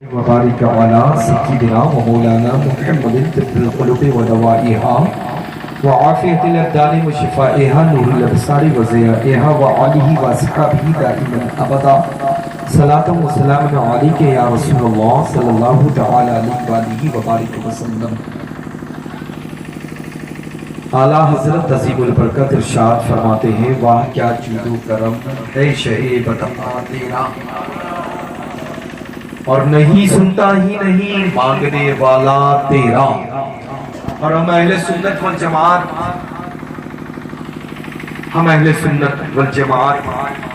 وبارك على سيدنا ومولانا محمد طب القلوب ودوائها وعافية الأبدان وشفائها نور الأبصار وضيائها وعليه وأصحابه دائما أبدا صلاة وسلام عليك يا رسول الله صلى الله تعالى عليه وآله وبارك وسلم. اعلیٰ حضرت عظیم البرکت ارشاد فرماتے ہیں واہ کیا جود و کرم ہے شہ بتقا تیرا، اور نہیں سنتا ہی نہیں مانگنے والا تیرا. اور ہم اہل سنت والجماعت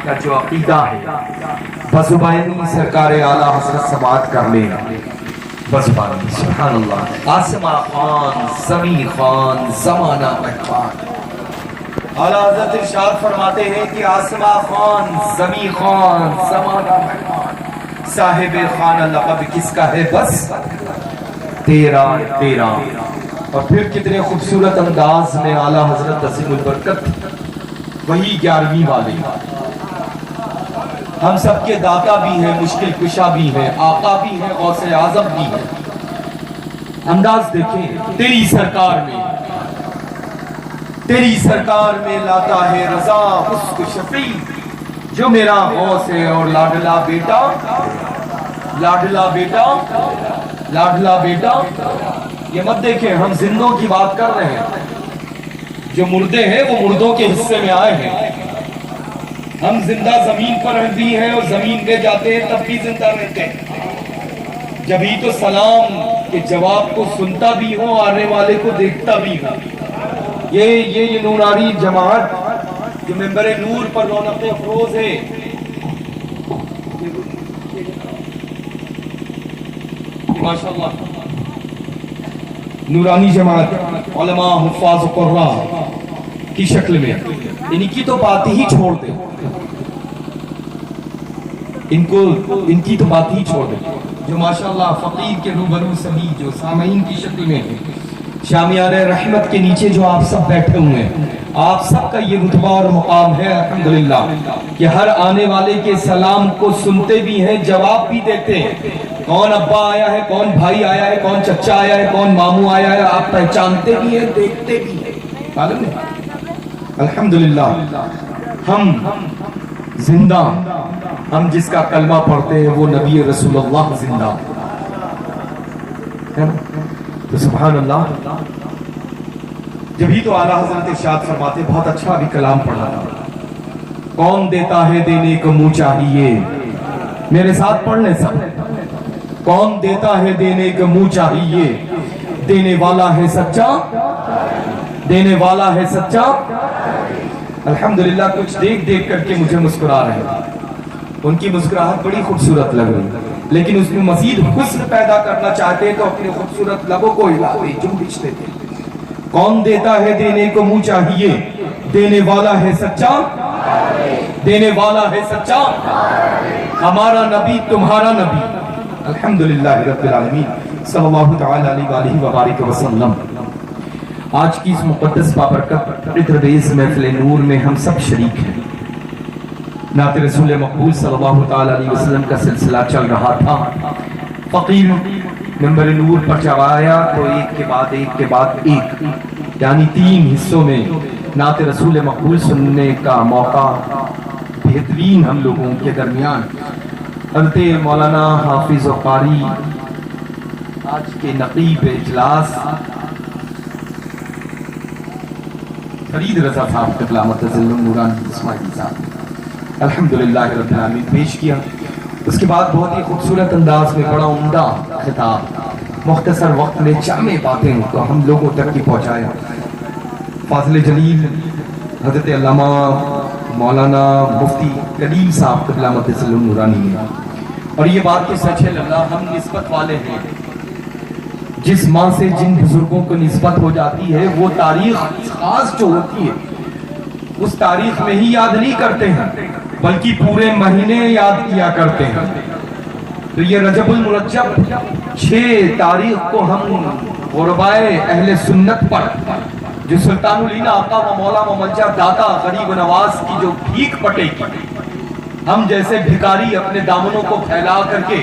کا جو عقیدہ ہے بزبانی سرکار اعلیٰ حضرت سماعت کر لینا. بزبانی سبحان اللہ. آسماں خان زمین خان زمانہ مہمان. اعلیٰ حضرت ارشاد فرماتے ہیں کہ آسماں خان زمین خان زمانہ مہمان، صاحب خانہ لقب کس کا ہے بس تیرا تیرا. اور پھر کتنے خوبصورت انداز میں اعلیٰ حضرت عظیم البرکت وہی 11ویں والے ہم سب کے داتا بھی ہیں، مشکل کشا بھی ہیں، آقا بھی ہیں، غوث اعظم بھی ہیں. انداز دیکھیں تیری سرکار میں لاتا ہے رضا اس کو شفیع جو میرا غوث ہے. اور لاڈلا بیٹا یہ مت دیکھیں، ہم زندوں کی بات کر رہے ہیں. جو مردے ہیں وہ مردوں کے حصے میں آئے ہیں. ہم زندہ زمین پر بھی ہیں اور زمین پہ جاتے ہیں تب بھی زندہ رہتے ہیں. جبھی تو سلام کے جواب کو سنتا بھی ہوں، آنے والے کو دیکھتا بھی ہوں. یہ نورانی جماعت جو ممبر نور پر رونق افروز ہے، ماشاءاللہ نورانی جماعت علماء حفاظ و قراء کی شکل میں، ان کی تو بات ہی چھوڑ دیں، ان کی تو بات ہی چھوڑ دیں. جو ماشاءاللہ فقیر کے روبرو سبھی جو سامعین کی شکل میں ہیں، شامیان رحمت کے نیچے جو آپ سب بیٹھے ہوئے ہیں، آپ سب کا یہ رتبہ اور مقام ہے الحمدللہ کہ ہر آنے والے کے سلام کو سنتے بھی ہیں، جواب بھی دیتے ہیں. کون ابا آیا ہے، کون بھائی آیا ہے، کون چچا آیا ہے، کون ماموں آیا ہے، آپ پہچانتے بھی ہیں، دیکھتے بھی ہیں. معلوم ہے الحمدللہ ہم زندہ، ہم جس کا کلمہ پڑھتے ہیں وہ نبی رسول اللہ زندہ ہے. تو سبحان اللہ. جبھی تو اعلیٰ حضرت ارشاد فرماتے، بہت اچھا بھی کلام پڑھا تھا. کون دیتا ہے دینے کو منہ چاہیے، میرے ساتھ پڑھ لیں سب. کون دیتا ہے دینے کو منہ چاہیے، دینے والا ہے سچا، دینے والا ہے سچا. الحمدللہ کچھ دیکھ کر کے مجھے مسکرا رہے ہیں. ان کی مسکراہٹ بڑی خوبصورت لگ رہی ہے، لیکن اس میں مزید حسن پیدا کرنا چاہتے تو اپنے خوبصورت لبوں کو ہلاتے جنبش دیتے. کون دیتا ہے دینے کو منہ چاہیے، دینے والا ہے سچا، دینے والا ہے سچا. ہمارا نبی تمہارا نبی الحمدللہ رب العالمین صلی اللہ تعالی علیہ وآلہ وبارک وسلم. آج کی اس مقدس بابرکت اتردیس محفل نور میں ہم سب شریک ہیں. نعت رسول مقبول صلی اللہ تعالی علیہ وسلم کا سلسلہ چل رہا تھا. فقیر ممبر نور پر جب آیا تو ایک کے بعد ایک یعنی 3 حصوں میں نعت رسول مقبول سننے کا موقع بہترین ہم لوگوں کے درمیان حضرت مولانا حافظ و قاری آج کے نقیب اجلاس فرید رضا صاحب قبلہ متظل نورانی اسماعیلی صاحب الحمدللہ رب العالمین پیش کیا. اس کے بعد بہت ہی خوبصورت انداز میں بڑا عمدہ خطاب مختصر وقت میں جامع باتیں تو ہم لوگوں تک کی پہنچایا. فاضل جلیل حضرت علامہ مولانا مفتی کلیم صاحب قبلہ متظل نورانی ہے. اور یہ بات کہ سچ ہے اللہ ہم نسبت والے ہیں. جس ماں سے جن بزرگوں کو نسبت ہو جاتی ہے وہ تاریخ خاص جو ہوتی ہے اس تاریخ میں ہی یاد نہیں کرتے ہیں بلکہ پورے مہینے یاد کیا کرتے ہیں. تو یہ رجب المرجب 6 تاریخ کو ہم غربائے اہل سنت پر جو سلطان العین آقا و مولا و منجا داتا غریب نواز کی جو بھیک پٹے گی، ہم جیسے بھکاری اپنے دامنوں کو پھیلا کر کے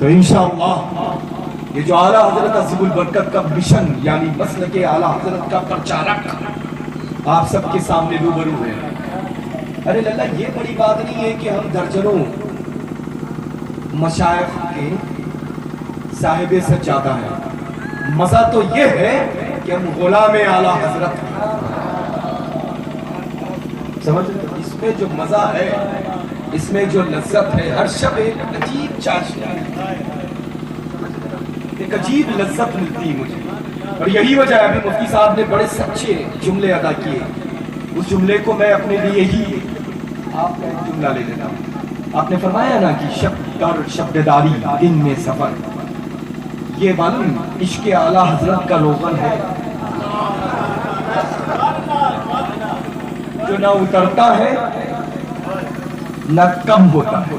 تو انشاءاللہ یہ جو اعلیٰ حضرت عظیم البرکت کا مشن یعنی مسلک اعلیٰ حضرت کا پرچارک آپ سب کے سامنے روبرو ہے. ارے اللہ، یہ بڑی بات نہیں ہے کہ ہم درجنوں مشائخ کے صاحب سجادہ ہیں. مزہ تو یہ ہے کہ ہم غلام اعلیٰ حضرت ہیں. سمجھ رہے؟ اس میں جو مزہ ہے، اس میں جو لذت ہے، ہر شب ایک عجیب چاشنی ہے، ایک عجیب لذت ملتی ہے مجھے. اور یہی وجہ ہے ابھی مفتی صاحب نے بڑے سچے جملے ادا کیے. اس جملے کو میں اپنے لیے ہی آپ کا ایک جملہ لے لیتا ہوں. آپ نے فرمایا نا کہ شب در شب داری دن میں سفر، یہ معلوم عشق اعلیٰ حضرت کا روغن ہے جو نہ اترتا ہے نہ کم ہوتا ہے.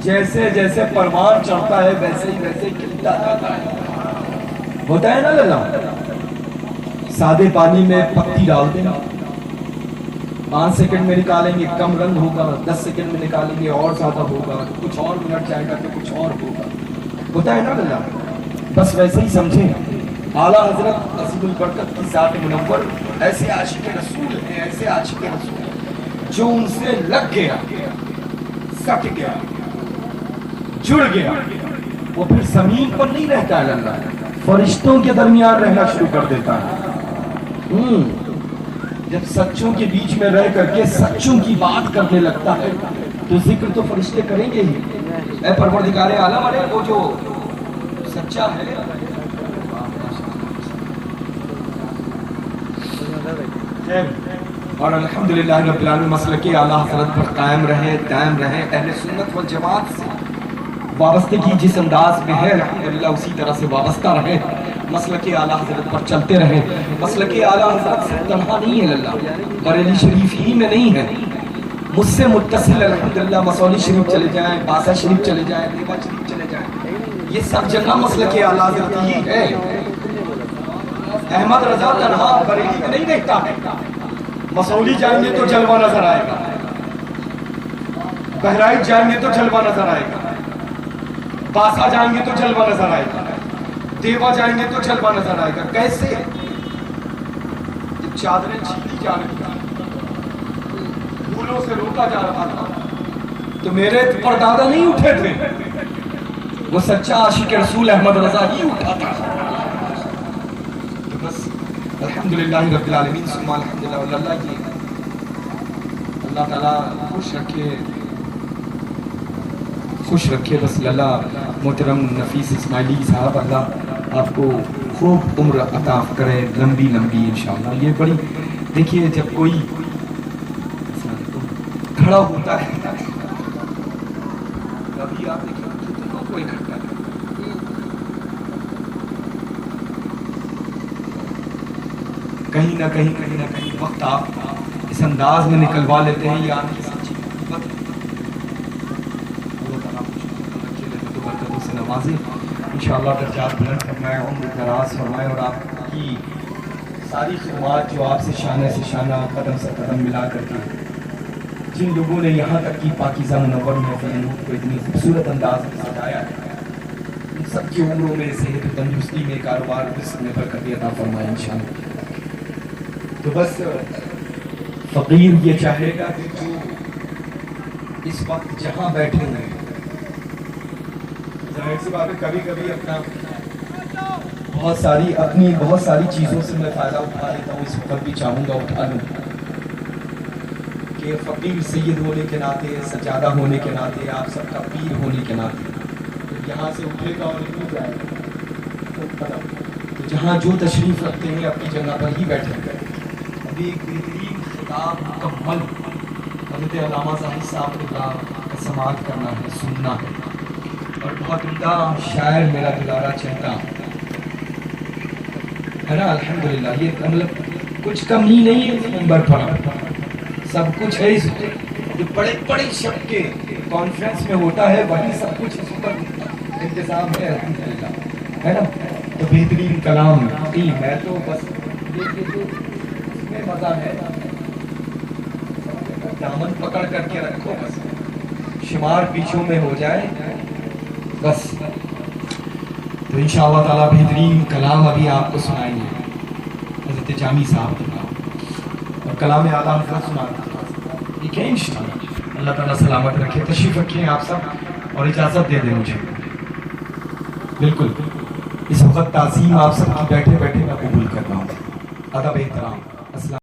جیسے جیسے پروان چڑھتا ہے ویسے ہی ویسے کھلتا جاتا ہے. ہوتا ہے نا للہ، سادے پانی میں پتی ڈال دینا، 5 سیکنڈ میں نکالیں گے کم رنگ ہوگا، 10 سیکنڈ میں نکالیں گے اور زیادہ ہوگا، کچھ اور منٹ جائے گا تو کچھ اور ہوگا. ہوتا ہے نا للہ. بس ویسے ہی سمجھیں اعلیٰ حضرت عظیم البرکت کی ذات منور ایسے عاشق رسول ہیں، ایسے عاشق رسول جو ان سے لگ گیا، سٹ گیا، جڑ گیا، وہ پھر زمین پر نہیں رہتا ہے اللہ، فرشتوں کے درمیان رہنا شروع کر دیتا ہے. جب سچوں کے بیچ میں رہ کر کے سچوں کی بات کرنے لگتا ہے تو ذکر تو فرشتے کریں گے ہی. اے پروردگار عالم، ارے وہ جو سچا ہے اور الحمدللہ رب العالمین مسلک اعلیٰ حضرت پر قائم رہے، دائم رہے، اہل سنت والجماعت سے وابستگی جس انداز میں ہے الحمدللہ اسی طرح سے وابستہ رہے، مسلک اعلیٰ حضرت پر چلتے رہے. مسلک اعلیٰ حضرت سے تنہا نہیں ہے اللہ، بریلی شریف ہی میں نہیں ہے، مجھ سے متصل الحمدللہ مسولی شریف چلے جائیں، باسا شریف چلے جائیں، دیوا شریف چلے جائیں، یہ سب جگہ مسلک اعلیٰ حضرت ہی ہے. احمد رضا تنہا بریلی میں نہیں دیکھتا ہے، مسولی جائیں گے تو جلوہ نظر آئے گا، بہرائچ جائیں گے تو جلوہ نظر آئے گا، باسا جائیں گے تو جلوہ نظر آئے گا، دیوا جائیں گے تو جلوہ نظر آئے گا. کیسے؟ جب چادریں چھینی جا رہی تھی، پھولوں سے روکا جا رہا تھا تو میرے پردادا نہیں اٹھے تھے، وہ سچا عاشق رسول احمد رضا ہی اٹھا تھا. تو بس الحمدللہ رب العالمین ثم الحمدللہ اللہ کی اللہ تعالیٰ خوش رکھے بس. اللہ محترم نفیس اسماعیلی صاحب اللہ آپ کو خوب عمر عطا کرے، لمبی لمبی انشاءاللہ. یہ بڑی دیکھیے جب کوئی کھڑا ہوتا ہے کبھی آپ دیکھیں کوئی کھڑا ہے، کہیں نہ کہیں وقت آپ اس انداز میں نکلوا لیتے ہیں. یہ آپ کی سچی محبت ہے. اللہ تعالیٰ کو برکتوں سے نوازے، انشاءاللہ درجات بلند فرمائے، عمر دراز فرمائے، اور آپ کی ساری خدمات جو آپ سے شانہ سے شانہ قدم سے قدم ملا کر کے جن لوگوں نے یہاں تک کی پاکیزہ منور محفل کو اتنی خوبصورت انداز میں سجایا ہے، ان سب کی عمروں میں صحت و تندرستی میں، کاروبار رزق میں برکت عطا فرمائے انشاءاللہ. تو بس فقیر یہ چاہے گا کہ جو اس وقت جہاں بیٹھے ہوئے ہیں، ظاہر سی بات ہے کبھی کبھی اپنی بہت ساری چیزوں سے میں فائدہ اٹھا لیتا ہوں، اس وقت بھی چاہوں گا اٹھا لوں کہ فقیر سید ہونے کے ناطے، سجادہ ہونے کے ناطے، آپ سب کا پیر ہونے کے ناطے یہاں سے اٹھے گا اور نہیں جائے گا. تو جہاں جو تشریف رکھتے ہیں اپنی جگہ پر ہی بیٹھے گئے. ابھی ایک بہترین خطاب مکمل حضرت علامہ ظاہر صاحب کا سماعت کرنا ہے، سننا ہے، اور بہت عمدہ شاعر میرا دلارا چہتا ہے نا. الحمدللہ یہ مطلب کچھ کم ہی نہیں ہے اس ممبر پر، سب کچھ ہے. اس جو بڑے بڑے شب کے کانفرنس میں ہوتا ہے وہی سب کچھ اس پر انتظام ہے الحمدللہ، ہے نا. تو بہترین کلام ہے تو بس اس میں مزہ ہے. دامن پکڑ کر کے رکھو، بس شمار پیچھوں میں ہو جائے بس تو انشاءاللہ تعالیٰ بہترین کلام ابھی آپ کو سنائیں گے حضرت جامی صاحب کا، اور کلام اعلیٰ حضرت سنائیں گے، ٹھیک ہے انشاءاللہ۔ اللہ تعالیٰ سلامت رکھے، تشریف رکھیں آپ سب، اور اجازت دے دیں مجھے۔ بالکل اس وقت تعظیم آپ سب کی بیٹھے بیٹھے میں قبول کر رہا ہوں، ادب احترام، السلام۔